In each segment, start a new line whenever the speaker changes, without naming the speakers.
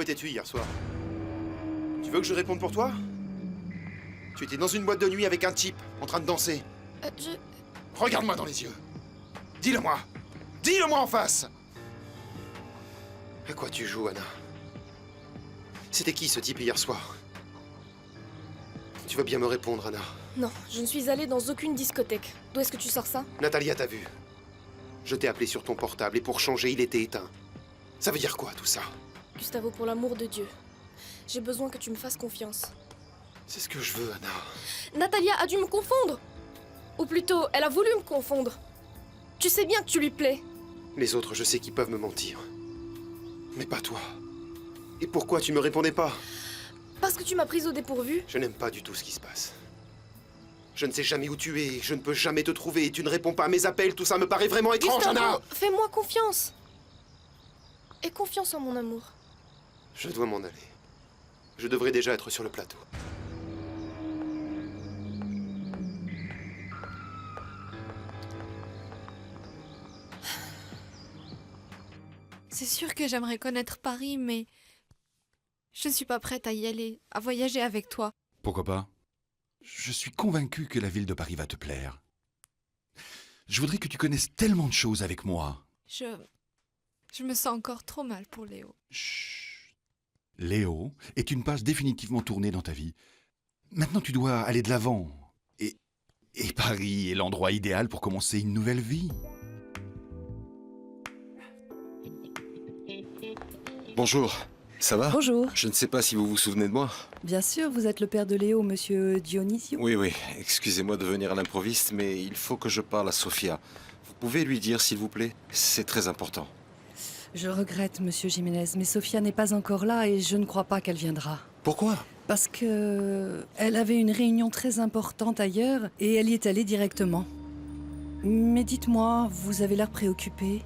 étais-tu hier soir? Tu veux que je réponde pour toi? Tu étais dans une boîte de nuit avec un type, en train de danser. Regarde-moi dans les yeux. Dis-le-moi. Dis-le-moi en face. À quoi tu joues, Anna? C'était qui ce type hier soir? Tu vas bien me répondre, Anna.
Non, je ne suis allée dans aucune discothèque. D'où est-ce que tu sors ça?
Natalia t'a vu. Je t'ai appelé sur ton portable et pour changer, il était éteint. Ça veut dire quoi, tout ça?
Gustavo, pour l'amour de Dieu, j'ai besoin que tu me fasses confiance.
C'est ce que je veux, Anna.
Natalia a dû me confondre. Ou plutôt, elle a voulu me confondre. Tu sais bien que tu lui plais.
Les autres, je sais qu'ils peuvent me mentir. Mais pas toi. Et pourquoi tu me répondais pas?
Parce que tu m'as prise au dépourvu.
Je n'aime pas du tout ce qui se passe. Je ne sais jamais où tu es, je ne peux jamais te trouver, et tu ne réponds pas à mes appels, tout ça me paraît vraiment étrange,
Gustavo,
Anna!
fais-moi confiance. Aie confiance en mon amour.
Je dois m'en aller. Je devrais déjà être sur le plateau.
C'est sûr que j'aimerais connaître Paris, mais je ne suis pas prête à y aller, à voyager avec toi.
Pourquoi pas? Je suis convaincu que la ville de Paris va te plaire. Je voudrais que tu connaisses tellement de choses avec moi.
Je me sens encore trop mal pour Léo.
Chut. Léo est une page définitivement tournée dans ta vie. Maintenant, tu dois aller de l'avant. Et Paris est l'endroit idéal pour commencer une nouvelle vie.
Bonjour, ça va?
Bonjour.
Je ne sais pas si vous vous souvenez de moi.
Bien sûr, vous êtes le père de Léo, monsieur Dionisio.
Oui, excusez-moi de venir à l'improviste, mais il faut que je parle à Sofia. Vous pouvez lui dire, s'il vous plaît? C'est très important.
Je regrette, monsieur Jiménez, mais Sofia n'est pas encore là et je ne crois pas qu'elle viendra.
Pourquoi?
Parce que elle avait une réunion très importante ailleurs et elle y est allée directement. Mais dites-moi, vous avez l'air préoccupé.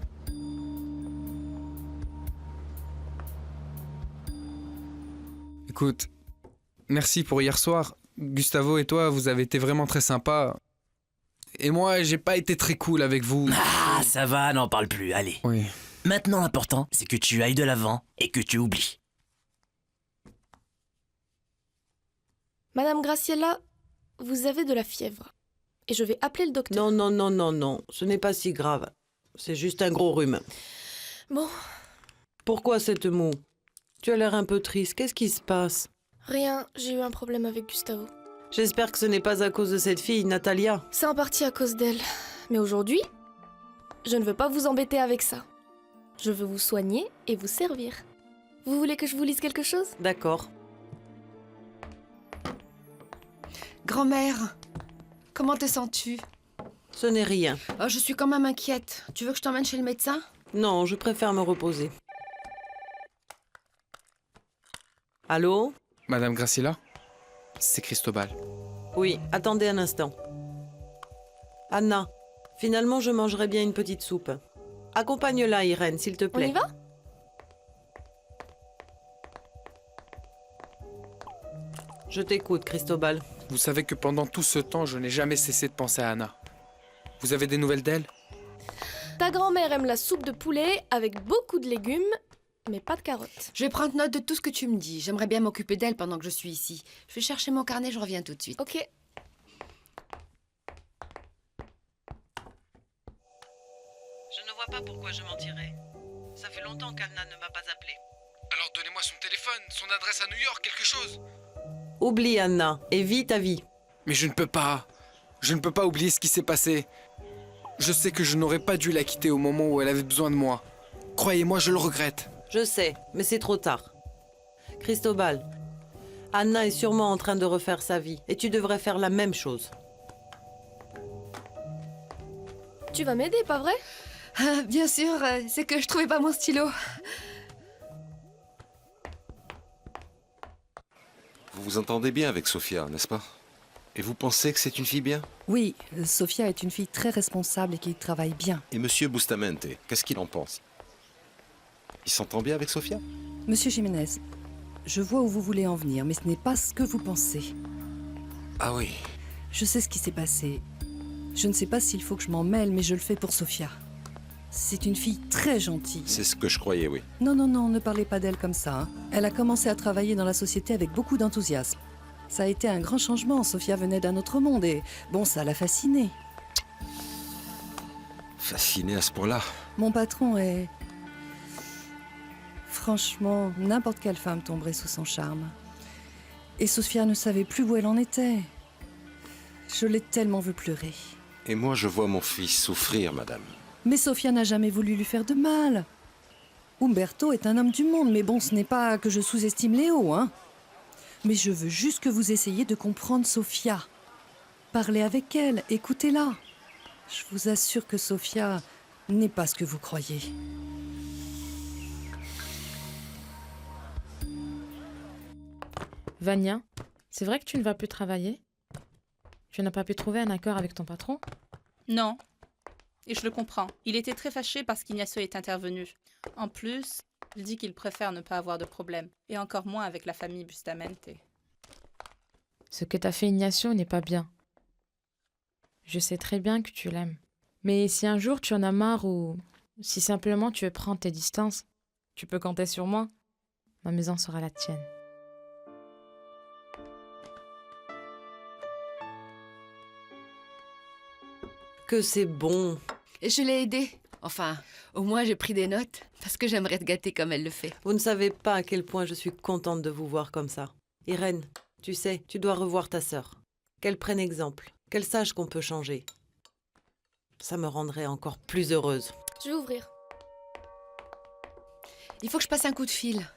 Écoute, merci pour hier soir. Gustavo et toi, vous avez été vraiment très sympas. Et moi, j'ai pas été très cool avec vous.
Ah, ça va, n'en parle plus, allez.
Oui.
Maintenant, l'important, c'est que tu ailles de l'avant et que tu oublies.
Madame Graciela, vous avez de la fièvre. Et je vais appeler le docteur.
Non, ce n'est pas si grave. C'est juste un gros rhume.
Bon,
Pourquoi cette moue? Tu as l'air un peu triste, qu'est-ce qui se passe?
rien, j'ai eu un problème avec Gustavo.
J'espère que ce n'est pas à cause de cette fille, Natalia.
C'est en partie à cause d'elle. Mais aujourd'hui, je ne veux pas vous embêter avec ça. Je veux vous soigner et vous servir. Vous voulez que je vous lise quelque chose?
D'accord.
Grand-mère, comment te sens-tu?
Ce n'est rien.
Oh, je suis quand même inquiète. Tu veux que je t'emmène chez le médecin?
Non, je préfère me reposer. Allô?
Madame Graciela, c'est Cristobal.
Oui, attendez un instant. Anna, finalement je mangerai bien une petite soupe. Accompagne-la, Irène, s'il te
On
plaît.
y va?
Je t'écoute, Cristobal.
Vous savez que pendant tout ce temps, je n'ai jamais cessé de penser à Anna. Vous avez des nouvelles d'elle?
Ta grand-mère aime la soupe de poulet avec beaucoup de légumes, mais pas de carottes.
Je vais prendre note de tout ce que tu me dis. J'aimerais bien m'occuper d'elle pendant que je suis ici. Je vais chercher mon carnet, je reviens tout de suite.
Ok.
Je ne vois pas pourquoi je mentirais. Ça fait longtemps qu'Anna ne m'a pas appelé.
Alors donnez-moi son téléphone, son adresse à New York, quelque chose.
Oublie Anna et vis ta vie.
Mais je ne peux pas. Je ne peux pas oublier ce qui s'est passé. Je sais que je n'aurais pas dû la quitter au moment où elle avait besoin de moi. Croyez-moi, je le regrette.
Je sais, mais c'est trop tard. Cristobal, Anna est sûrement en train de refaire sa vie et tu devrais faire la même chose.
Tu vas m'aider, pas vrai?
Ah, bien sûr, c'est que je trouvais pas mon stylo.
Vous vous entendez bien avec Sofia, n'est-ce pas? Et vous pensez que c'est une fille bien?
Oui, Sofia est une fille très responsable et qui travaille bien.
Et Monsieur Bustamante, qu'est-ce qu'il en pense? Il s'entend bien avec Sofia?
Monsieur Jiménez, je vois où vous voulez en venir, mais ce n'est pas ce que vous pensez.
Ah oui.
Je sais ce qui s'est passé. Je ne sais pas s'il faut que je m'en mêle, mais je le fais pour Sofia. C'est une fille très gentille.
C'est ce que je croyais, oui.
Non, non, non, ne parlez pas d'elle comme ça. Hein. Elle a commencé à travailler dans la société avec beaucoup d'enthousiasme. Ça a été un grand changement. Sophia venait d'un autre monde et, bon, ça l'a fascinée.
Fasciné à ce point-là.
Mon patron est... Franchement, n'importe quelle femme tomberait sous son charme. Et Sophia ne savait plus où elle en était. Je l'ai tellement vue pleurer.
Et moi, je vois mon fils souffrir, madame.
Mais Sophia n'a jamais voulu lui faire de mal. Umberto est un homme du monde, mais bon, ce n'est pas que je sous-estime Léo, hein. Mais je veux juste que vous essayiez de comprendre Sophia. Parlez avec elle, écoutez-la. Je vous assure que Sophia n'est pas ce que vous croyez.
Vania, c'est vrai que tu ne vas plus travailler? Tu n'as pas pu trouver un accord avec ton patron?
Non. Et je le comprends. Il était très fâché parce qu'Ignacio est intervenu. En plus, il dit qu'il préfère ne pas avoir de problème. Et encore moins avec la famille Bustamente.
Ce que t'a fait Ignacio n'est pas bien. Je sais très bien que tu l'aimes. Mais si un jour tu en as marre ou si simplement tu veux prendre tes distances, tu peux compter sur moi. Ma maison sera la tienne.
Que c'est bon.
Et je l'ai aidée. Enfin, au moins j'ai pris des notes, parce que j'aimerais te gâter comme elle le fait.
Vous ne savez pas à quel point je suis contente de vous voir comme ça. Irène, tu sais, tu dois revoir ta sœur. Qu'elle prenne exemple, qu'elle sache qu'on peut changer. Ça me rendrait encore plus heureuse.
Je vais ouvrir.
Il faut que je passe un coup de fil.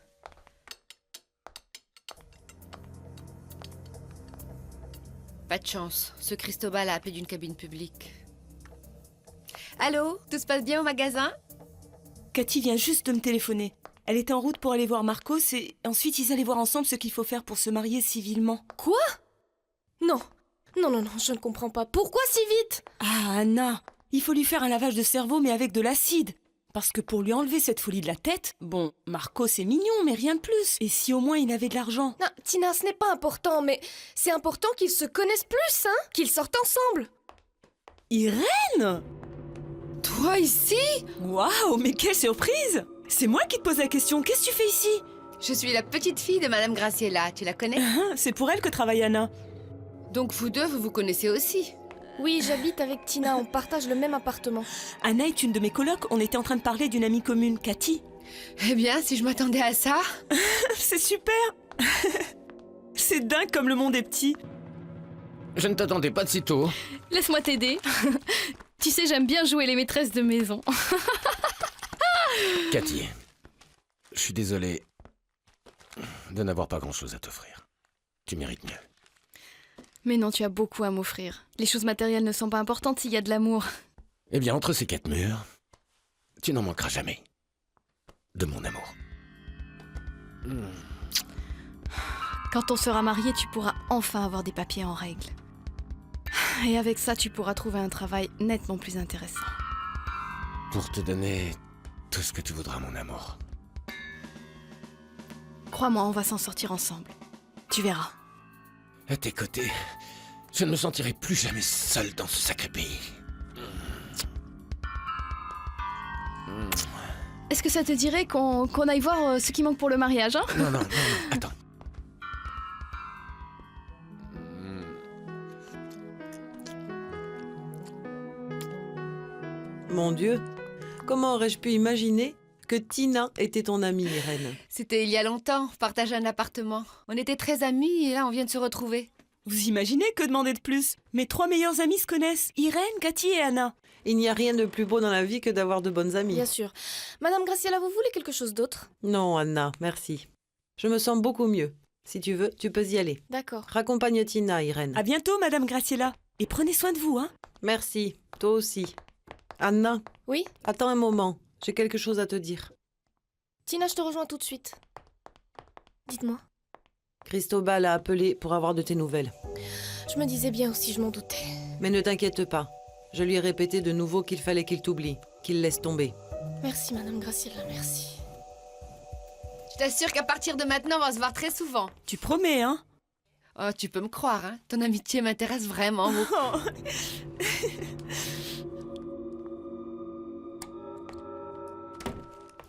Pas de chance, ce Cristobal a appelé d'une cabine publique. Allô, tout se passe bien au magasin?
Cathy vient juste de me téléphoner. Elle était en route pour aller voir Marcos et ensuite ils allaient voir ensemble ce qu'il faut faire pour se marier civilement.
Quoi? Non. Non, non, non, je ne comprends pas. Pourquoi si vite?
Ah, Anna, il faut lui faire un lavage de cerveau mais avec de l'acide. Parce que pour lui enlever cette folie de la tête, bon, Marcos est mignon mais rien de plus. Et si au moins il avait de l'argent?
Non, Tina, ce n'est pas important, mais c'est important qu'ils se connaissent plus, hein? Qu'ils sortent ensemble.
Irène?
Toi ici?
Waouh, mais quelle surprise! C'est moi qui te pose la question, qu'est-ce que tu fais ici?
Je suis la petite fille de Madame Graciela, tu la connais?
C'est pour elle que travaille Anna.
Donc vous deux, vous vous connaissez aussi?
Oui, j'habite avec Tina, on partage le même appartement.
Anna est une de mes colocs, on était en train de parler d'une amie commune, Cathy.
Eh bien, si je m'attendais à ça...
C'est super. C'est dingue comme le monde est petit.
Je ne t'attendais pas de si tôt.
Laisse-moi t'aider. Tu sais, j'aime bien jouer les maîtresses de maison.
Cathy, je suis désolé de n'avoir pas grand-chose à t'offrir. Tu mérites mieux.
Mais non, tu as beaucoup à m'offrir. Les choses matérielles ne sont pas importantes s'il y a de l'amour.
Eh bien, entre ces quatre murs, tu n'en manqueras jamais. De mon amour.
Quand on sera mariés, tu pourras enfin avoir des papiers en règle. Et avec ça, tu pourras trouver un travail nettement plus intéressant.
Pour te donner tout ce que tu voudras, mon amour.
Crois-moi, on va s'en sortir ensemble. Tu verras.
À tes côtés, je ne me sentirai plus jamais seul dans ce sacré pays.
Est-ce que ça te dirait qu'on aille voir ce qui manque pour le mariage, hein?
Non, attends.
Mon Dieu, comment aurais-je pu imaginer que Tina était ton amie, Irène?
C'était il y a longtemps, on partageait un appartement. On était très amis et là on vient de se retrouver.
Vous imaginez que demander de plus? Mes 3 meilleures amies se connaissent, Irène, Cathy et Anna.
Il n'y a rien de plus beau dans la vie que d'avoir de bonnes amies.
Bien sûr. Madame Graciela, vous voulez quelque chose d'autre?
Non, Anna, merci. Je me sens beaucoup mieux. Si tu veux, tu peux y aller.
D'accord.
Raccompagne Tina, Irène.
À bientôt, Madame Graciela. Et prenez soin de vous, hein?
Merci, toi aussi. Anna?
Oui?
Attends un moment, j'ai quelque chose à te dire.
Tina, je te rejoins tout de suite. Dites-moi.
Cristobal a appelé pour avoir de tes nouvelles.
Je me disais bien aussi, je m'en doutais.
Mais ne t'inquiète pas. Je lui ai répété de nouveau qu'il fallait qu'il t'oublie, qu'il laisse tomber.
Merci, Madame Graciela, merci.
Je t'assure qu'à partir de maintenant, on va se voir très souvent.
Tu promets, hein?
Oh, tu peux me croire, hein. Ton amitié m'intéresse vraiment beaucoup.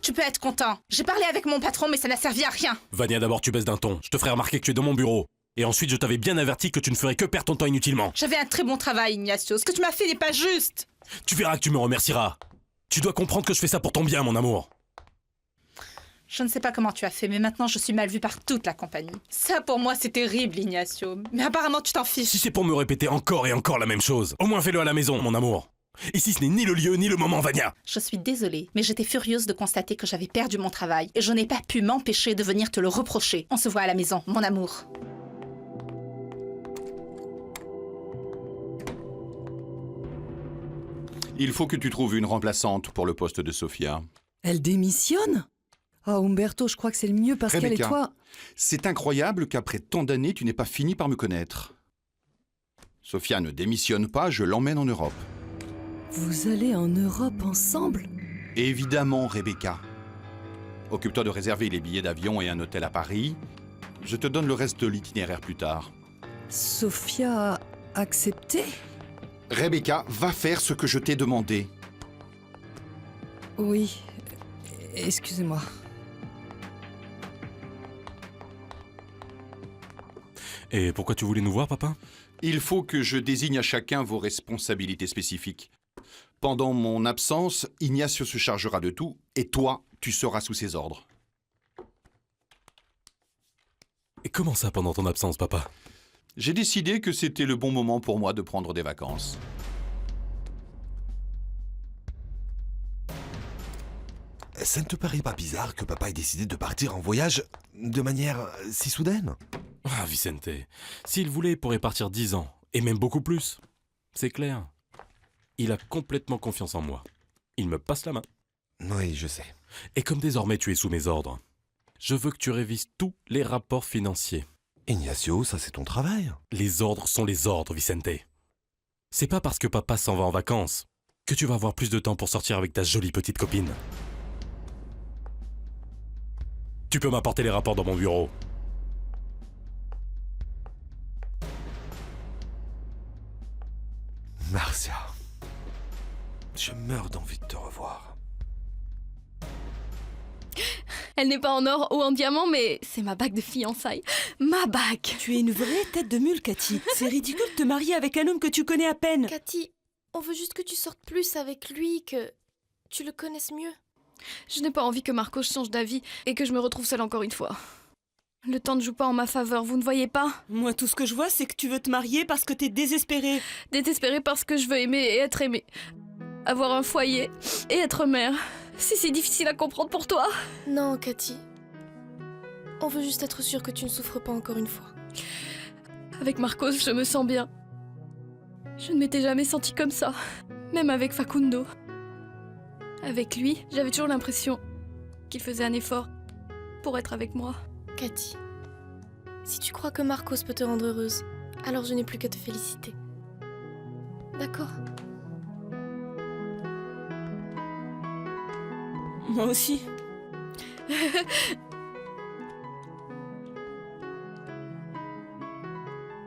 Tu peux être content. J'ai parlé avec mon patron, mais ça n'a servi à rien.
Vania, d'abord tu baisses d'un ton. Je te ferai remarquer que tu es dans mon bureau. Et ensuite, je t'avais bien averti que tu ne ferais que perdre ton temps inutilement.
J'avais un très bon travail, Ignacio. Ce que tu m'as fait n'est pas juste.
Tu verras que tu me remercieras. Tu dois comprendre que je fais ça pour ton bien, mon amour.
Je ne sais pas comment tu as fait, mais maintenant je suis mal vue par toute la compagnie. Ça, pour moi, c'est terrible, Ignacio. Mais apparemment, tu t'en fiches.
Si c'est pour me répéter encore et encore la même chose, au moins fais-le à la maison, mon amour. Ici, ce n'est ni le lieu, ni le moment, Vania.
Je suis désolée, mais j'étais furieuse de constater que j'avais perdu mon travail et je n'ai pas pu m'empêcher de venir te le reprocher. On se voit à la maison, mon amour.
Il faut que tu trouves une remplaçante pour le poste de Sofia.
Elle démissionne? Ah, Umberto, je crois que c'est le mieux parce qu'elle et
Rebecca,
toi...
c'est incroyable qu'après tant d'années, tu n'aies pas fini par me connaître. Sofia ne démissionne pas, je l'emmène en Europe.
Vous allez en Europe ensemble?
Évidemment, Rebecca. Occupe-toi de réserver les billets d'avion et un hôtel à Paris. Je te donne le reste de l'itinéraire plus tard.
Sofia a accepté?
Rebecca, va faire ce que je t'ai demandé.
Oui, excusez-moi.
Et pourquoi tu voulais nous voir, papa?
Il faut que je désigne à chacun vos responsabilités spécifiques. Pendant mon absence, Ignacio se chargera de tout, et toi, tu seras sous ses ordres.
Et comment ça pendant ton absence, papa?
J'ai décidé que c'était le bon moment pour moi de prendre des vacances.
Ça ne te paraît pas bizarre que papa ait décidé de partir en voyage de manière si soudaine?
Ah, Vicente, s'il voulait, il pourrait partir 10 ans, et même beaucoup plus. C'est clair. Il a complètement confiance en moi. Il me passe la main.
Oui, je sais.
Et comme désormais tu es sous mes ordres, je veux que tu révises tous les rapports financiers.
Ignacio, ça c'est ton travail.
Les ordres sont les ordres, Vicente. C'est pas parce que papa s'en va en vacances que tu vas avoir plus de temps pour sortir avec ta jolie petite copine. Tu peux m'apporter les rapports dans mon bureau.
Marcia, je meurs d'envie de te revoir.
Elle n'est pas en or ou en diamant, mais c'est ma bague de fiançailles. Ma bague!
Tu es une vraie tête de mule, Cathy. C'est ridicule de te marier avec un homme que tu connais à peine.
Cathy, on veut juste que tu sortes plus avec lui, que tu le connaisses mieux.
Je n'ai pas envie que Marcos change d'avis et que je me retrouve seule encore une fois. Le temps ne joue pas en ma faveur, vous ne voyez pas?
Moi, tout ce que je vois, c'est que tu veux te marier parce que t'es désespérée.
Désespérée parce que je veux aimer et être aimée. Avoir un foyer et être mère. Si c'est difficile à comprendre pour toi.
Non, Cathy. On veut juste être sûr que tu ne souffres pas encore une fois.
Avec Marcos, je me sens bien. Je ne m'étais jamais sentie comme ça. Même avec Facundo. Avec lui, j'avais toujours l'impression qu'il faisait un effort pour être avec moi.
Cathy, si tu crois que Marcos peut te rendre heureuse, alors je n'ai plus qu'à te féliciter. D'accord?
Moi aussi.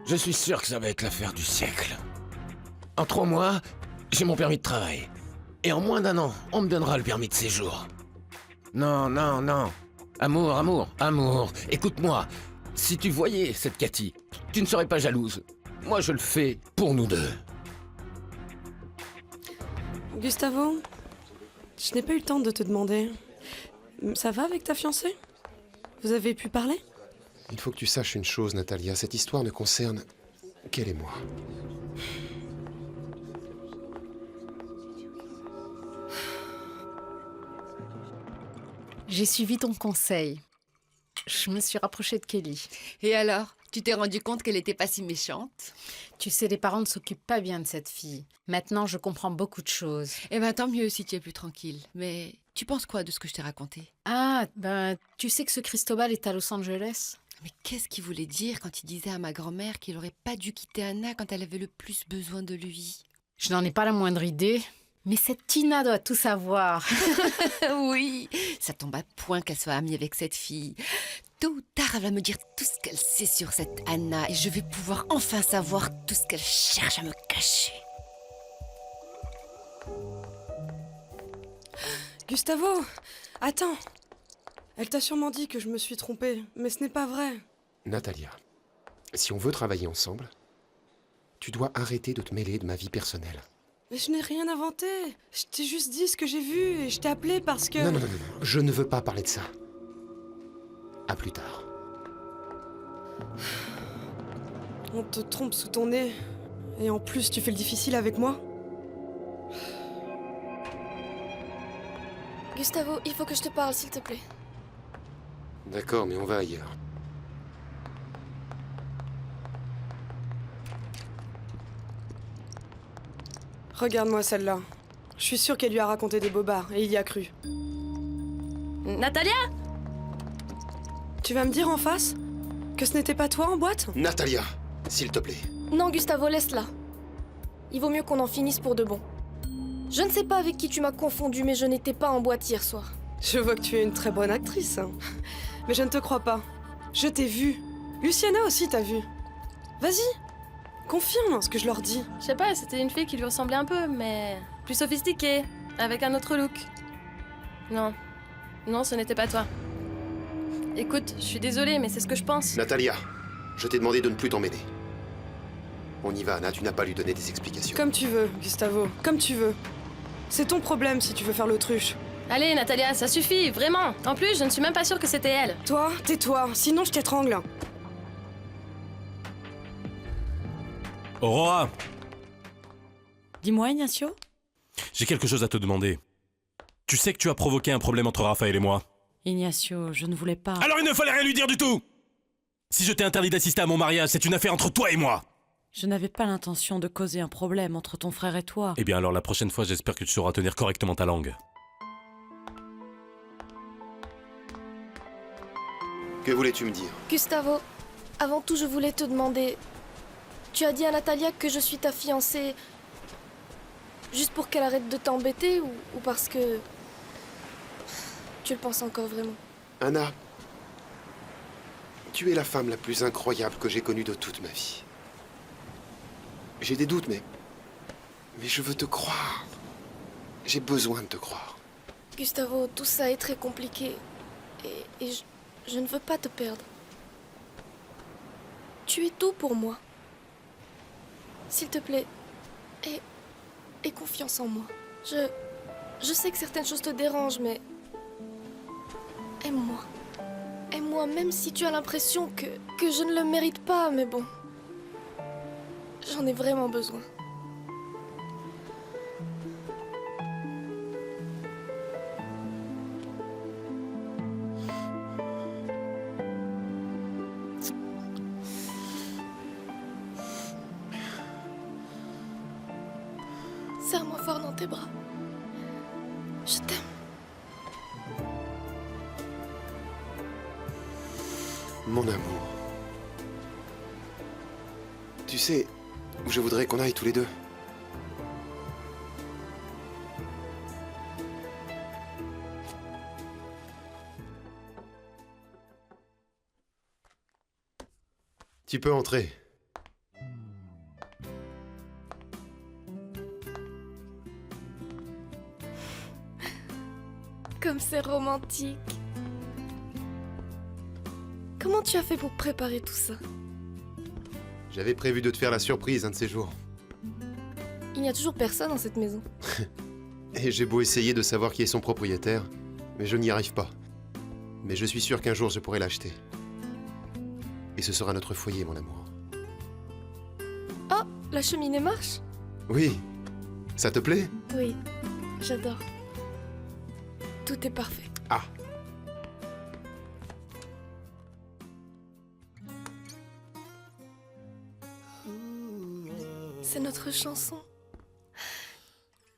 Je suis sûr que ça va être l'affaire du siècle. En 3 mois, j'ai mon permis de travail. Et en moins d'1 an, on me donnera le permis de séjour. Non, non, non. Amour, amour, amour. Écoute-moi. Si tu voyais cette Cathy, tu ne serais pas jalouse. Moi, je le fais pour nous deux.
Gustavo, je n'ai pas eu le temps de te demander. Ça va avec ta fiancée? Vous avez pu parler?
Il faut que tu saches une chose, Natalia. Cette histoire ne concerne qu'elle et moi.
J'ai suivi ton conseil. Je me suis rapprochée de Kelly.
Et alors, tu t'es rendu compte qu'elle était pas si méchante?
Tu sais, les parents ne s'occupent pas bien de cette fille. Maintenant, je comprends beaucoup de choses.
Eh ben, tant mieux si tu es plus tranquille. Mais tu penses quoi de ce que je t'ai raconté?
Ah, ben, tu sais que ce Cristobal est à Los Angeles?
Mais qu'est-ce qu'il voulait dire quand il disait à ma grand-mère qu'il aurait pas dû quitter Anna quand elle avait le plus besoin de lui?
Je n'en ai pas la moindre idée. Mais cette Tina doit tout savoir.
Oui, ça tombe à point qu'elle soit amie avec cette fille. Tôt ou tard, elle va me dire tout ce qu'elle sait sur cette Anna et je vais pouvoir enfin savoir tout ce qu'elle cherche à me cacher.
Gustavo, Attends. Elle t'a sûrement dit que je me suis trompée, mais ce n'est pas vrai.
Natalia, si on veut travailler ensemble, tu dois arrêter de te mêler de ma vie personnelle.
Mais je n'ai rien inventé. Je t'ai juste dit ce que j'ai vu et je t'ai appelé parce que...
Non, je ne veux pas parler de ça. À plus tard.
On te trompe sous ton nez. Et en plus, tu fais le difficile avec moi.
Gustavo, il faut que je te parle, s'il te plaît.
D'accord, mais on va ailleurs.
Regarde-moi celle-là. Je suis sûre qu'elle lui a raconté des bobards, et il y a cru.
Natalia?
Tu vas me dire en face que ce n'était pas toi en boîte?
Natalia, s'il te plaît.
Non, Gustavo, laisse-la. Il vaut mieux qu'on en finisse pour de bon. Je ne sais pas avec qui tu m'as confondu, mais je n'étais pas en boîte hier soir.
Je vois que tu es une très bonne actrice. Hein. Mais je ne te crois pas. Je t'ai vue. Luciana aussi t'a vue. Vas-y, confirme ce que je leur dis.
Je sais pas, c'était une fille qui lui ressemblait un peu, mais plus sophistiquée, avec un autre look. Non. Non, ce n'était pas toi. Écoute, je suis désolée, mais c'est ce que je pense.
Natalia, je t'ai demandé de ne plus t'en mêler. On y va, Anna, tu n'as pas à lui donner des explications.
Comme tu veux, Gustavo, comme tu veux. C'est ton problème si tu veux faire l'autruche.
Allez, Natalia, ça suffit, vraiment. En plus, je ne suis même pas sûre que c'était elle.
Toi, tais-toi, sinon je t'étrangle.
Aurora,
Dis-moi, Ignacio.
j'ai quelque chose à te demander. Tu sais que tu as provoqué un problème entre Raphaël et moi.
Ignacio, je ne voulais pas...
Alors il ne fallait rien lui dire du tout! Si je t'ai interdit d'assister à mon mariage, c'est une affaire entre toi et moi!
Je n'avais pas l'intention de causer un problème entre ton frère et toi.
Eh bien alors la prochaine fois, j'espère que tu sauras tenir correctement ta langue.
Que voulais-tu me dire?
Gustavo, avant tout, je voulais te demander... Tu as dit à Natalia que je suis ta fiancée... Juste pour qu'elle arrête de t'embêter ou parce que... Tu le penses encore vraiment?
Anna, tu es la femme la plus incroyable que j'ai connue de toute ma vie. J'ai des doutes, mais je veux te croire. J'ai besoin de te croire.
Gustavo, tout ça est très compliqué. Et je ne veux pas te perdre. Tu es tout pour moi. S'il te plaît, aie confiance en moi. Je sais que certaines choses te dérangent, mais... Aime-moi. Aime-moi, même si tu as l'impression que je ne le mérite pas, mais bon... J'en ai vraiment besoin. Serre-moi fort dans tes bras. Je t'aime.
Mon amour. Tu sais où je voudrais qu'on aille tous les deux? Tu peux entrer.
Comme c'est romantique. Comment tu as fait pour préparer tout ça?
J'avais prévu de te faire la surprise un de ces jours.
Il n'y a toujours personne dans cette maison.
Et j'ai beau essayer de savoir qui est son propriétaire, mais je n'y arrive pas. Mais je suis sûr qu'un jour je pourrai l'acheter. Et ce sera notre foyer, mon amour.
Oh, la cheminée marche?
Oui. Ça te plaît?
Oui, j'adore. Tout est parfait.
Ah.
C'est notre chanson.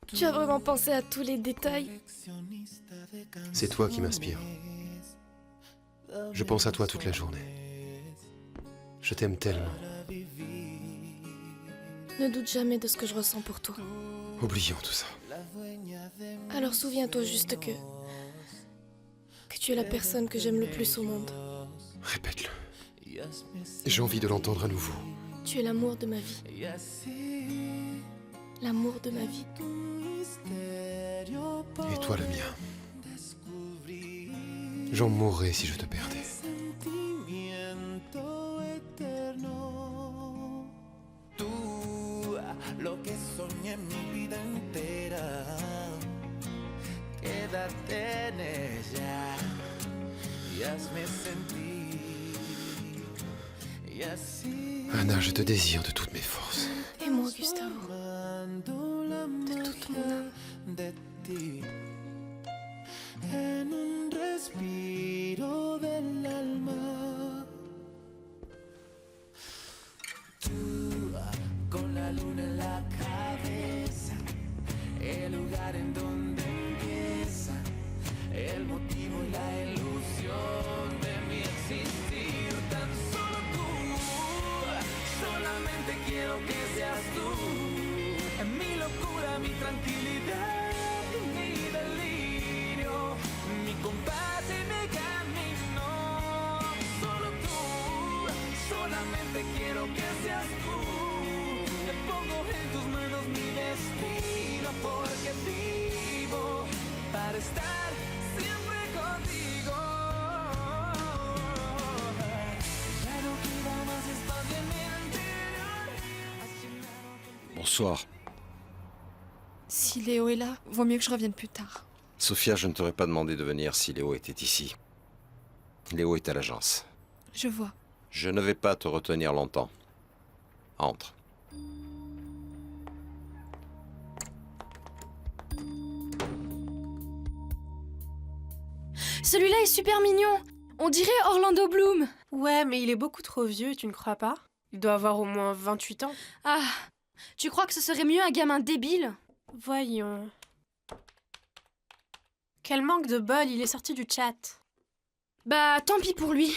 Tu as vraiment pensé à tous les détails?
C'est toi qui m'inspires. Je pense à toi toute la journée. Je t'aime tellement.
Ne doute jamais de ce que je ressens pour toi.
Oublions tout ça.
Alors souviens-toi juste que tu es la personne que j'aime le plus au monde.
Répète-le. J'ai envie de l'entendre à nouveau.
Tu es l'amour de ma vie. L'amour de ma vie.
Et toi le mien. J'en mourrais si je te perdais.
Lo que soñé mi vida entera, quédate en ella y hazme sentir. Y así.
Anna, je te désire de toutes mes forces.
Et moi, Gustavo. De toute mon âme.
De ti, en un respiro del alma. Tú, con la luna en la cabeza, el lugar en donde empieza, el motivo y la ilusión de mi existir. Tan solo tú, solamente quiero que seas tú, mi locura, mi tranquilidad, mi delirio, mi compás y mi camino. Solo tú, solamente quiero que seas tú. Te pongo en tus manos mi destino, porque vivo para estar siempre contigo. Ya no queda más espacio en mi interior.
Bonsoir.
Si Léo est là, vaut mieux que je revienne plus tard.
Sophia, je ne t'aurais pas demandé de venir si Léo était ici. Léo est à l'agence.
Je vois.
Je ne vais pas te retenir longtemps. Entre.
Celui-là est super mignon. On dirait Orlando Bloom.
Ouais, mais il est beaucoup trop vieux, tu ne crois pas? Il doit avoir au moins 28 ans.
Ah, tu crois que ce serait mieux un gamin débile?
Voyons. Quel manque de bol, il est sorti du chat.
Bah, tant pis pour lui.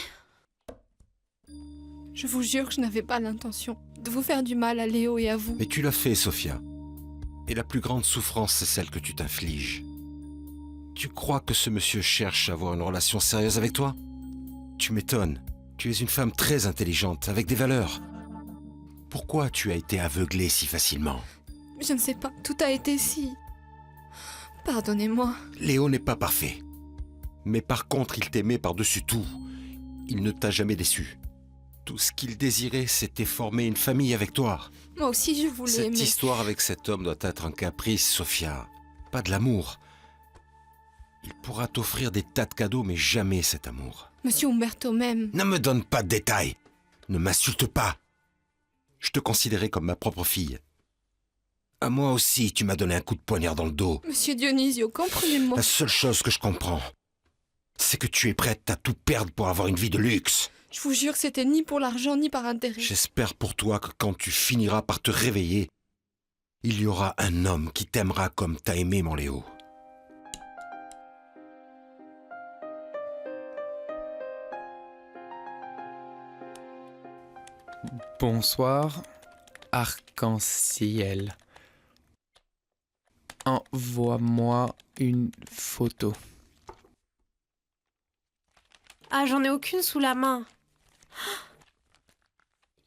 Je vous jure que je n'avais pas l'intention de vous faire du mal à Léo et à vous.
Mais tu l'as fait, Sophia. Et la plus grande souffrance, c'est celle que tu t'infliges. Tu crois que ce monsieur cherche à avoir une relation sérieuse avec toi? Tu m'étonnes. Tu es une femme très intelligente, avec des valeurs. Pourquoi tu as été aveuglée si facilement?
Je ne sais pas, tout a été si... Pardonnez-moi.
Léo n'est pas parfait. Mais par contre, il t'aimait par-dessus tout. Il ne t'a jamais déçu. Tout ce qu'il désirait, c'était former une famille avec toi.
Moi aussi, je voulais,
Cette
mais...
histoire avec cet homme doit être un caprice, Sophia. Pas de l'amour. Il pourra t'offrir des tas de cadeaux, mais jamais cet amour.
Monsieur Umberto même.
Ne me donne pas de détails. Ne m'insulte pas. Je te considérais comme ma propre fille. À moi aussi, tu m'as donné un coup de poignard dans le dos.
Monsieur Dionisio, comprenez-moi.
La seule chose que je comprends, c'est que tu es prête à tout perdre pour avoir une vie de luxe.
Je vous jure que c'était ni pour l'argent, ni par intérêt.
J'espère pour toi que quand tu finiras par te réveiller, il y aura un homme qui t'aimera comme t'as aimé mon Léo.
Bonsoir, arc-en-ciel. Envoie-moi une photo.
Ah, j'en ai aucune sous la main.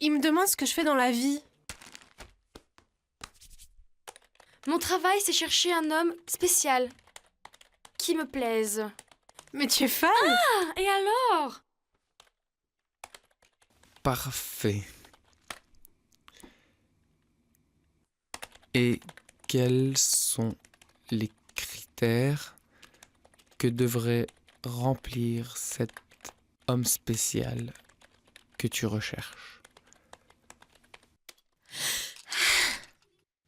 Il me demande ce que je fais dans la vie.
Mon travail, c'est chercher un homme spécial. Qui me plaise.
Mais tu es folle!
Ah, et alors?
Parfait. Et quels sont les critères que devrait remplir cet homme spécial que tu recherches?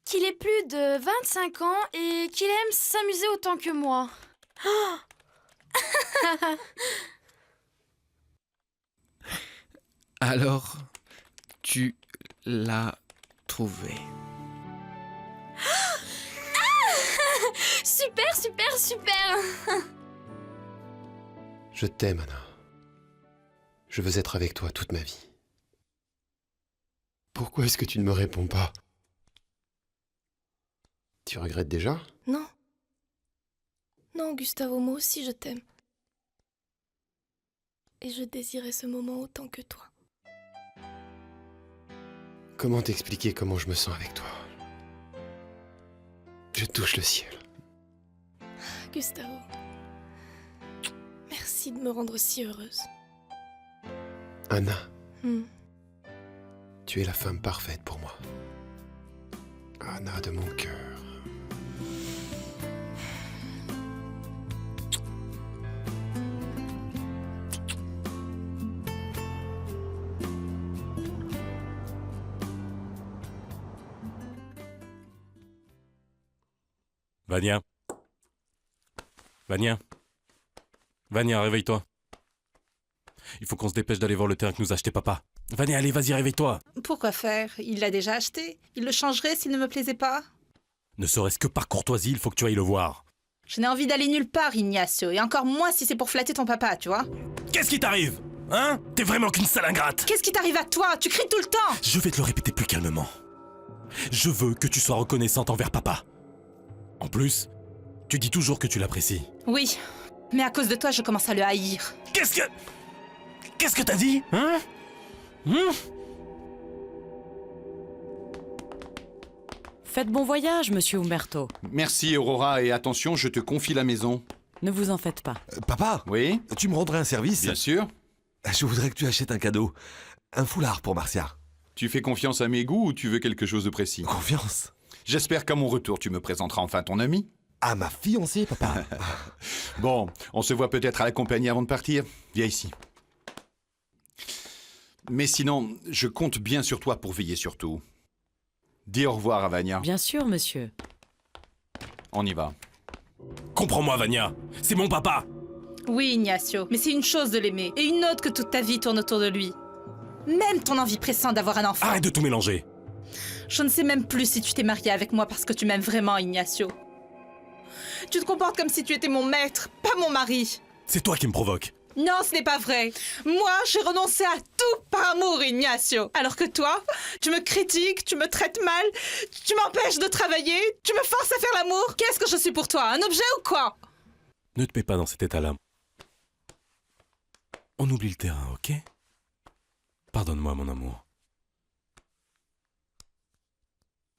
Qu'il ait plus de 25 ans et qu'il aime s'amuser autant que moi.
Alors, tu l'as trouvé.
Super, super, super.
Je t'aime, Anna. Je veux être avec toi toute ma vie. Pourquoi est-ce que tu ne me réponds pas? Tu regrettes déjà?
Non. Non, Gustavo, moi aussi je t'aime. Et je désirais ce moment autant que toi.
Comment t'expliquer comment je me sens avec toi? Je touche le ciel.
Gustavo. Merci. Merci de me rendre si heureuse.
Anna,
Hmm.
tu es la femme parfaite pour moi. Anna de mon cœur.
Vania. Vania. Vania, réveille-toi. Il faut qu'on se dépêche d'aller voir le terrain que nous a acheté papa. Vania, allez, vas-y, réveille-toi.
Pourquoi faire? Il l'a déjà acheté. Il le changerait s'il ne me plaisait pas.
Ne serait-ce que par courtoisie, il faut que tu ailles le voir.
Je n'ai envie d'aller nulle part, Ignacio, et encore moins si c'est pour flatter ton papa, tu vois.
Qu'est-ce qui t'arrive? Hein? T'es vraiment qu'une sale ingrate.
Qu'est-ce qui t'arrive à toi? Tu cries tout le temps.
Je vais te le répéter plus calmement. Je veux que tu sois reconnaissante envers papa. En plus, tu dis toujours que tu l'apprécies.
Oui, mais à cause de toi, je commence à le haïr.
Qu'est-ce que t'as dit? Hein?
Faites bon voyage, monsieur Umberto.
Merci, Aurora, et attention, je te confie la maison.
Ne vous en faites pas.
Papa?
Oui?
Tu me rendrais un service?
Bien sûr.
Je voudrais que tu achètes un cadeau. Un foulard pour Marcia.
Tu fais confiance à mes goûts ou tu veux quelque chose de précis?
Confiance.
J'espère qu'à mon retour, tu me présenteras enfin ton ami.
Ah, ma fiancée, papa.
Bon, on se voit peut-être à la compagnie avant de partir. Viens ici. Mais sinon, je compte bien sur toi pour veiller sur tout. Dis au revoir à Vania.
Bien sûr, monsieur.
On y va.
Comprends-moi, Vania. C'est mon papa.
Oui, Ignacio, mais c'est une chose de l'aimer, et une autre que toute ta vie tourne autour de lui. Même ton envie pressante d'avoir un enfant.
Arrête de tout mélanger.
Je ne sais même plus si tu t'es marié avec moi parce que tu m'aimes vraiment, Ignacio. Tu te comportes comme si tu étais mon maître, pas mon mari.
C'est toi qui me provoque.
Non, ce n'est pas vrai. Moi, j'ai renoncé à tout par amour, Ignacio. Alors que toi, tu me critiques, tu me traites mal, tu m'empêches de travailler, tu me forces à faire l'amour. Qu'est-ce que je suis pour toi, un objet ou quoi?
Ne te mets pas dans cet état-là. On oublie le terrain, ok? Pardonne-moi, mon amour.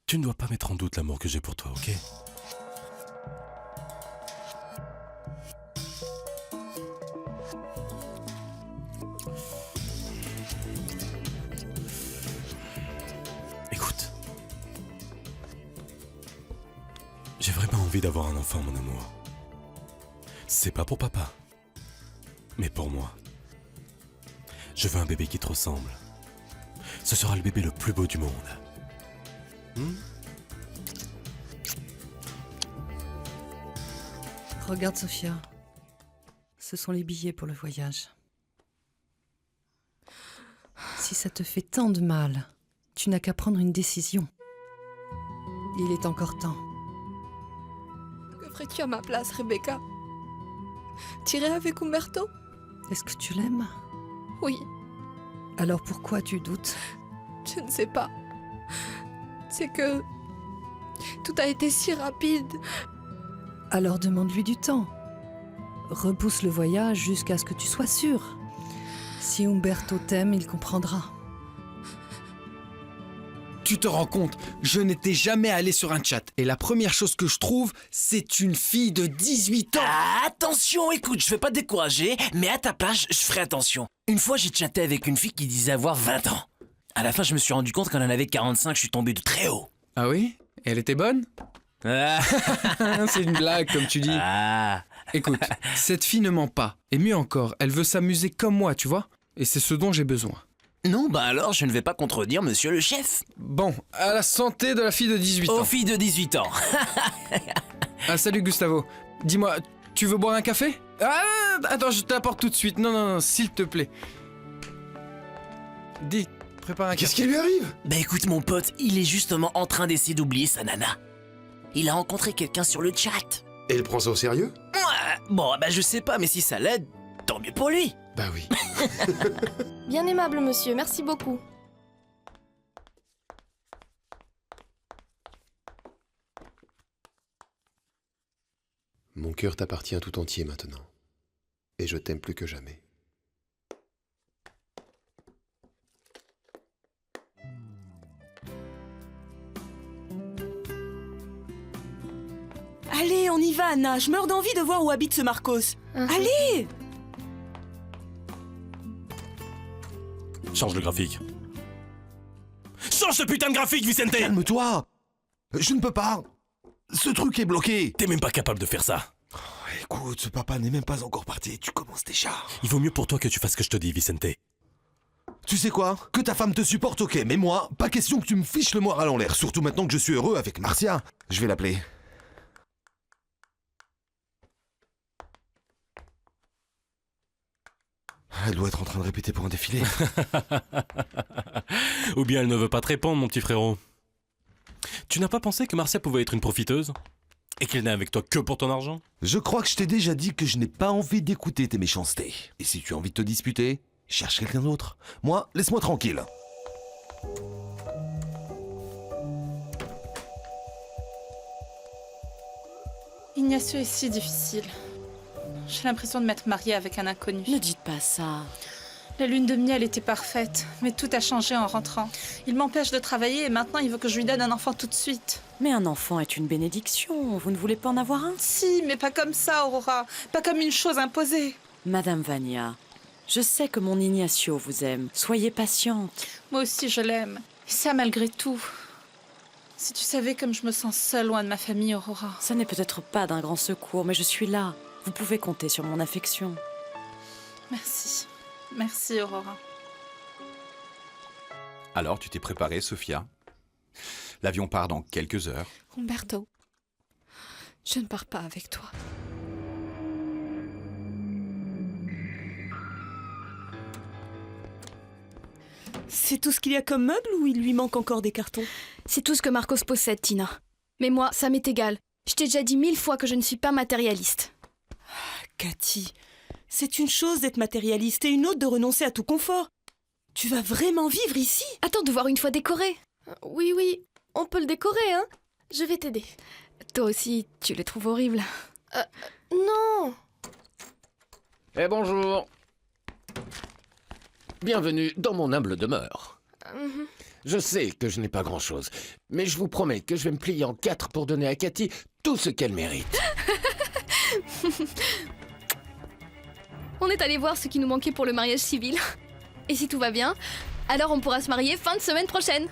Tu ne dois pas mettre en doute l'amour que j'ai pour toi, ok? Écoute. J'ai vraiment envie d'avoir un enfant, mon amour. C'est pas pour papa, mais pour moi. Je veux un bébé qui te ressemble. Ce sera le bébé le plus beau du monde.
Regarde, Sophia. Ce sont les billets pour le voyage. Si ça te fait tant de mal, tu n'as qu'à prendre une décision. Il est encore temps.
Que ferais-tu à ma place, Rebecca? T'irais avec Umberto?
Est-ce que tu l'aimes?
Oui.
Alors pourquoi tu doutes?
Je ne sais pas. C'est que... tout a été si rapide.
Alors demande-lui du temps. Repousse le voyage jusqu'à ce que tu sois sûr. Si Umberto t'aime, il comprendra.
Tu te rends compte, je n'étais jamais allé sur un chat. Et la première chose que je trouve, c'est une fille de 18 ans.
Ah, attention, écoute, je vais pas te décourager, mais à ta place, je ferai attention. Une fois, j'ai chatté avec une fille qui disait avoir 20 ans. À la fin, je me suis rendu compte qu'elle en avait 45, je suis tombé de très haut.
Ah oui? Et elle était bonne? C'est une blague, comme tu dis. Écoute, cette fille ne ment pas. Et mieux encore, elle veut s'amuser comme moi, tu vois? Et c'est ce dont j'ai besoin.
Non, bah alors, je ne vais pas contredire monsieur le chef.
Bon, à la santé de la fille de 18 ans.
Aux filles de 18 ans.
Ah, salut Gustavo. Dis-moi, tu veux boire un café? Ah, attends, je te l'apporte tout de suite. Non, s'il te plaît. Dis, prépare un café.
Qu'est-ce qui lui arrive? Bah écoute, mon pote, il est justement en train d'essayer d'oublier sa nana. Il a rencontré quelqu'un sur le chat.
Et il prend ça au sérieux?
Ouais, bon, bah je sais pas, mais si ça l'aide, tant mieux pour lui.
Bah oui.
Bien aimable, monsieur, merci beaucoup.
Mon cœur t'appartient tout entier maintenant. Et je t'aime plus que jamais.
Allez, on y va, Anna. Je meurs d'envie de voir où habite ce Marcos. Allez!
Change le graphique. Change ce putain de graphique, Vicente!
Calme-toi! Je ne peux pas! Ce truc est bloqué!
T'es même pas capable de faire ça!
Écoute, papa n'est même pas encore parti, tu commences déjà.
Il vaut mieux pour toi que tu fasses ce que je te dis, Vicente.
Tu sais quoi? Que ta femme te supporte, ok, mais moi, pas question que tu me fiches le moral en l'air, surtout maintenant que je suis heureux avec Marcia. Je vais l'appeler. Elle doit être en train de répéter pour un défilé.
Ou bien elle ne veut pas te répondre, mon petit frérot. Tu n'as pas pensé que Marcia pouvait être une profiteuse? Et qu'elle n'est avec toi que pour ton argent?
Je crois que je t'ai déjà dit que je n'ai pas envie d'écouter tes méchancetés. Et si tu as envie de te disputer, cherche quelqu'un d'autre. Moi, laisse-moi tranquille.
Ignacio est si difficile. J'ai l'impression de m'être mariée avec un inconnu.
Ne dites pas ça.
La lune de miel était parfaite, mais tout a changé en rentrant. Il m'empêche de travailler et maintenant il veut que je lui donne un enfant tout de suite.
Mais un enfant est une bénédiction. Vous ne voulez pas en avoir un?
Si, mais pas comme ça, Aurora. Pas comme une chose imposée.
Madame Vania, je sais que mon Ignacio vous aime. Soyez patiente.
Moi aussi, je l'aime. Et ça, malgré tout. Si tu savais comme je me sens seule loin de ma famille, Aurora.
Ça n'est peut-être pas d'un grand secours, mais je suis là. Vous pouvez compter sur mon affection.
Merci. Merci, Aurora.
Alors, tu t'es préparée, Sophia? L'avion part dans quelques heures.
Umberto, je ne pars pas avec toi.
C'est tout ce qu'il y a comme meuble ou il lui manque encore des cartons?
C'est tout ce que Marcos possède, Tina. Mais moi, ça m'est égal. Je t'ai déjà dit 1000 fois que je ne suis pas matérialiste.
Cathy, c'est une chose d'être matérialiste et une autre de renoncer à tout confort. Tu vas vraiment vivre ici?
Attends de voir une fois décoré. Oui, oui, on peut le décorer, hein. Je vais t'aider.
Toi aussi, tu les trouves horribles.
Non.
Eh bonjour. Bienvenue dans mon humble demeure. Je sais que je n'ai pas grand-chose, mais je vous promets que je vais me plier en 4 pour donner à Cathy tout ce qu'elle mérite.
On est allé voir ce qui nous manquait pour le mariage civil. Et si tout va bien, alors on pourra se marier fin de semaine prochaine.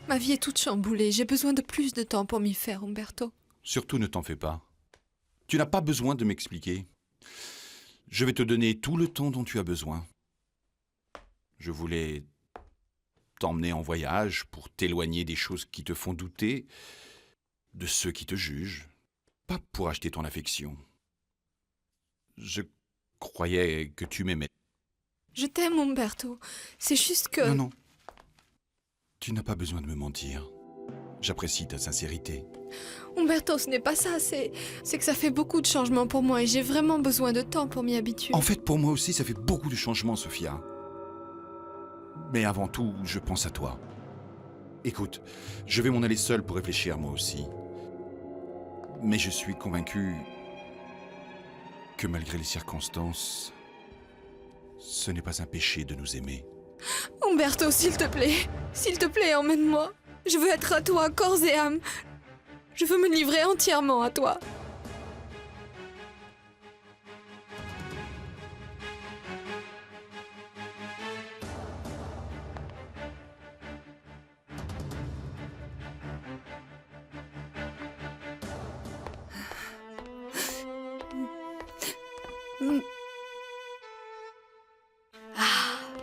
Ma vie est toute chamboulée. J'ai besoin de plus de temps pour m'y faire, Umberto.
Surtout ne t'en fais pas. Tu n'as pas besoin de m'expliquer. Je vais te donner tout le temps dont tu as besoin. Je voulais t'emmener en voyage pour t'éloigner des choses qui te font douter, de ceux qui te jugent, pas pour acheter ton affection. Je croyais que tu m'aimais.
Je t'aime, Umberto. C'est juste que...
Non, non. Tu n'as pas besoin de me mentir. J'apprécie ta sincérité.
Umberto, ce n'est pas ça. C'est que ça fait beaucoup de changements pour moi et j'ai vraiment besoin de temps pour m'y habituer.
En fait, pour moi aussi, ça fait beaucoup de changements, Sophia. Mais avant tout, je pense à toi. Écoute, je vais m'en aller seul pour réfléchir moi aussi. Mais je suis convaincu que malgré les circonstances, ce n'est pas un péché de nous aimer.
Umberto, s'il te plaît, emmène-moi. Je veux être à toi, corps et âme. Je veux me livrer entièrement à toi.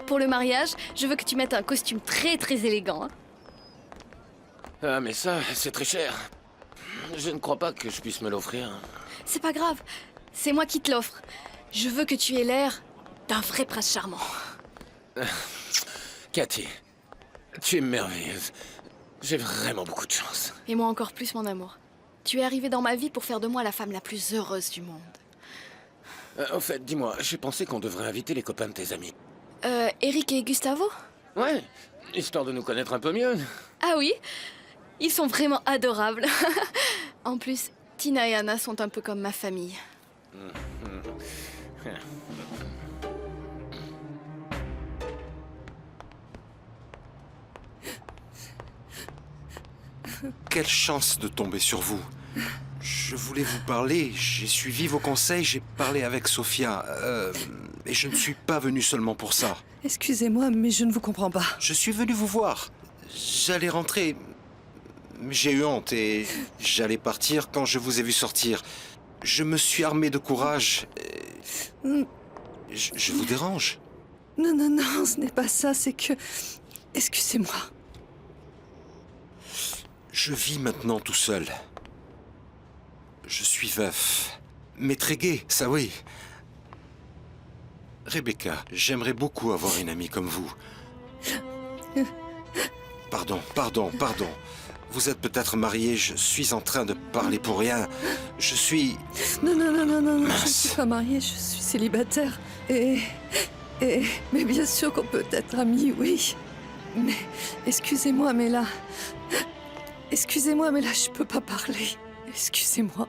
Pour le mariage, je veux que tu mettes un costume très très élégant.
Ah mais ça, c'est très cher. Je ne crois pas que je puisse me l'offrir.
C'est pas grave, c'est moi qui te l'offre. Je veux que tu aies l'air d'un vrai prince charmant.
Cathy, tu es merveilleuse. J'ai vraiment beaucoup de chance.
Et moi encore plus, mon amour. Tu es arrivé dans ma vie pour faire de moi la femme la plus heureuse du monde.
Au fait, dis-moi, j'ai pensé qu'on devrait inviter les copains de tes amis.
Eric et Gustavo?
Ouais, histoire de nous connaître un peu mieux.
Ah oui, ils sont vraiment adorables. En plus, Tina et Anna sont un peu comme ma famille.
Quelle chance de tomber sur vous. Je voulais vous parler, j'ai suivi vos conseils, j'ai parlé avec Sophia, et je ne suis pas venu seulement pour ça.
Excusez-moi, mais je ne vous comprends pas.
Je suis venu vous voir. J'allais rentrer, mais j'ai eu honte et j'allais partir quand je vous ai vu sortir. Je me suis armé de courage. Je vous dérange?
Non, non, non, ce n'est pas ça, c'est que... Excusez-moi.
Je vis maintenant tout seul. Je suis veuf, mais très gai, ça oui. Rebecca, j'aimerais beaucoup avoir une amie comme vous. Pardon. Vous êtes peut-être mariée, je suis en train de parler pour rien. Je suis...
Non, je ne
Mince.
suis pas mariée, je suis célibataire. Mais bien sûr qu'on peut être amis, oui. Mais excusez-moi, mais là... je peux pas parler. Excusez-moi.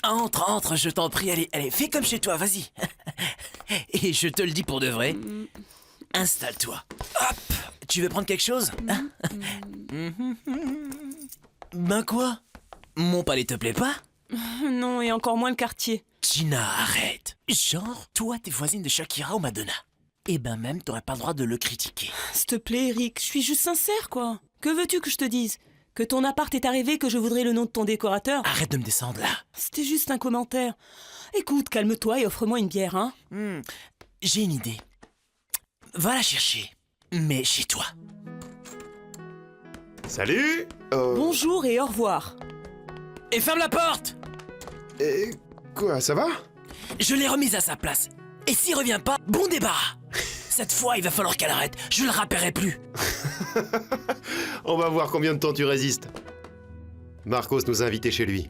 Entre, je t'en prie, allez, fais comme chez toi, vas-y. Et je te le dis pour de vrai, installe-toi. Hop, tu veux prendre quelque chose, hein? Ben quoi? Mon palais te plaît pas?
Non, et encore moins le quartier.
Tina, arrête. Genre, toi, t'es voisine de Shakira ou Madonna. Et ben même, t'aurais pas le droit de le critiquer.
S'il te plaît, Eric, je suis juste sincère, quoi. Que veux-tu que je te dise? Que ton appart est arrivé, que je voudrais le nom de ton décorateur?
Arrête de me descendre là.
C'était juste un commentaire. Écoute, calme-toi et offre-moi une bière, hein?
J'ai une idée. Va la chercher, mais chez toi.
Salut.
Bonjour et au revoir.
Et ferme la porte!
Et quoi, ça va?
Je l'ai remise à sa place. Et s'il revient pas, bon débarras. Cette fois, il va falloir qu'elle arrête. Je le rappellerai plus.
On va voir combien de temps tu résistes. Marcos nous a invités chez lui.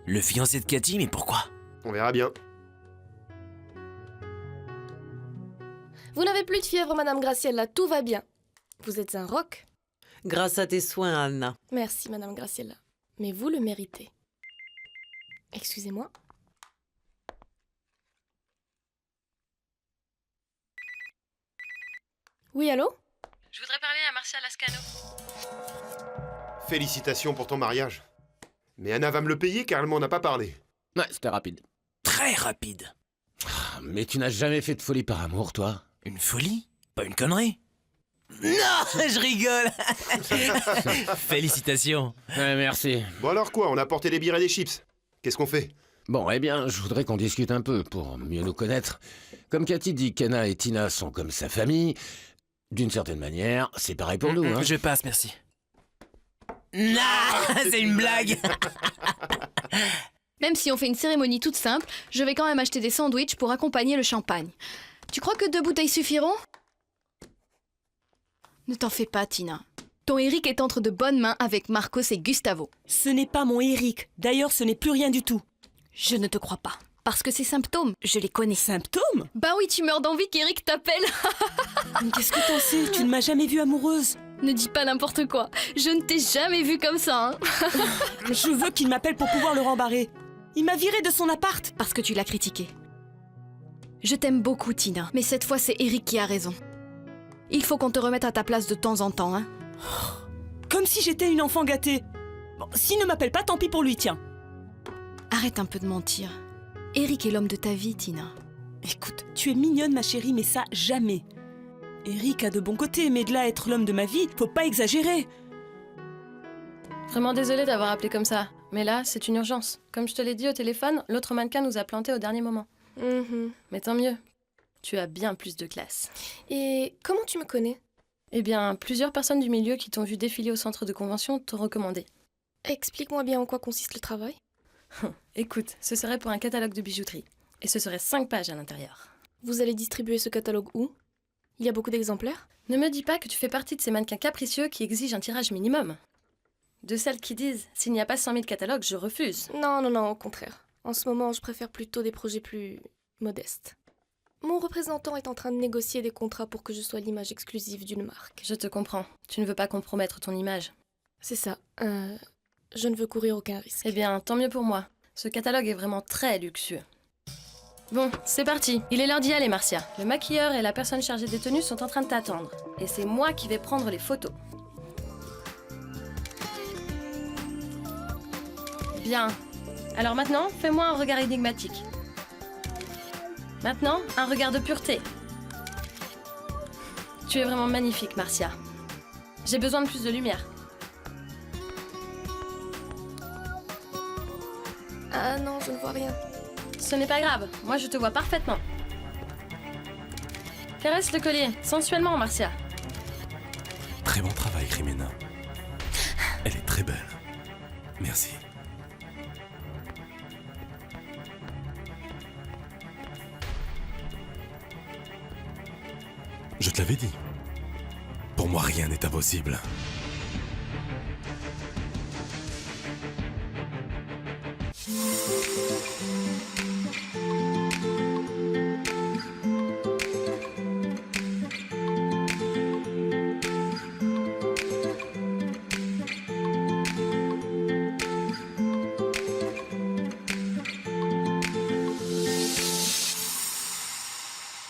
Le fiancé de Cathy, mais pourquoi?
On verra bien.
Vous n'avez plus de fièvre, Madame Graciella, tout va bien. Vous êtes un roc.
Grâce à tes soins, Anna.
Merci, Madame Graciella. Mais vous le méritez. Excusez-moi. Oui, allô?
Je voudrais parler à Marcia Lascano.
Félicitations pour ton mariage. Mais Anna va me le payer car elle m'en a pas parlé.
Ouais, c'était rapide.
Très rapide.
Mais tu n'as jamais fait de folie par amour, toi?
Une folie? Pas une connerie? Non, je rigole. Félicitations.
Ouais, merci.
Bon alors quoi, on a porté des bières et des chips. Qu'est-ce qu'on fait?
Bon, eh bien, je voudrais qu'on discute un peu pour mieux nous connaître. Comme Cathy dit qu'Anna et Tina sont comme sa famille, d'une certaine manière, c'est pareil pour nous, hein.
Je passe, merci. Non, c'est une blague.
Même si on fait une cérémonie toute simple, je vais quand même acheter des sandwichs pour accompagner le champagne. Tu crois que 2 bouteilles suffiront? Ne t'en fais pas, Tina. Ton Eric est entre de bonnes mains avec Marcos et Gustavo.
Ce n'est pas mon Eric. D'ailleurs, ce n'est plus rien du tout.
Je ne te crois pas. Parce que ces symptômes, je les connais.
Symptômes?
Bah oui, tu meurs d'envie qu'Eric t'appelle.
Mais qu'est-ce que t'en sais? Tu ne m'as jamais vue amoureuse.
Ne dis pas n'importe quoi. Je ne t'ai jamais vue comme ça, hein.
Je veux qu'il m'appelle pour pouvoir le rembarrer. Il m'a viré de son appart.
Parce que tu l'as critiqué. Je t'aime beaucoup, Tina. Mais cette fois, c'est Eric qui a raison. Il faut qu'on te remette à ta place de temps en temps, hein.
Comme si j'étais une enfant gâtée. Bon, s'il ne m'appelle pas, tant pis pour lui, tiens.
Arrête un peu de mentir. Eric est l'homme de ta vie, Tina.
Écoute, tu es mignonne, ma chérie, mais ça, jamais. Eric a de bons côtés, mais de là à être l'homme de ma vie, faut pas exagérer.
Vraiment désolée d'avoir appelé comme ça. Mais là, c'est une urgence. Comme je te l'ai dit au téléphone, l'autre mannequin nous a plantés au dernier moment. Mais tant mieux. Tu as bien plus de classe.
Et comment tu me connais?
Eh bien, plusieurs personnes du milieu qui t'ont vu défiler au centre de convention t'ont recommandé.
Explique-moi bien en quoi consiste le travail.
Écoute, ce serait pour un catalogue de bijouterie. Et ce serait 5 pages à l'intérieur.
Vous allez distribuer ce catalogue où? Il y a beaucoup d'exemplaires?
Ne me dis pas que tu fais partie de ces mannequins capricieux qui exigent un tirage minimum. De celles qui disent « S'il n'y a pas 100 000 catalogues, je refuse ».
Non, au contraire. En ce moment, je préfère plutôt des projets plus modestes. Mon représentant est en train de négocier des contrats pour que je sois l'image exclusive d'une marque.
Je te comprends. Tu ne veux pas compromettre ton image.
C'est ça. Je ne veux courir aucun risque.
Eh bien, tant mieux pour moi. Ce catalogue est vraiment très luxueux. Bon, c'est parti. Il est l'heure d'y aller, Marcia. Le maquilleur et la personne chargée des tenues sont en train de t'attendre. Et c'est moi qui vais prendre les photos. Bien. Alors maintenant, fais-moi un regard énigmatique. Maintenant, un regard de pureté. Tu es vraiment magnifique, Marcia. J'ai besoin de plus de lumière.
Ah non, je ne vois rien.
Ce n'est pas grave, moi je te vois parfaitement. Caresse le collier, sensuellement, Marcia.
Très bon travail, Jimena. Elle est très belle. Merci. Je te l'avais dit. Pour moi, rien n'est impossible.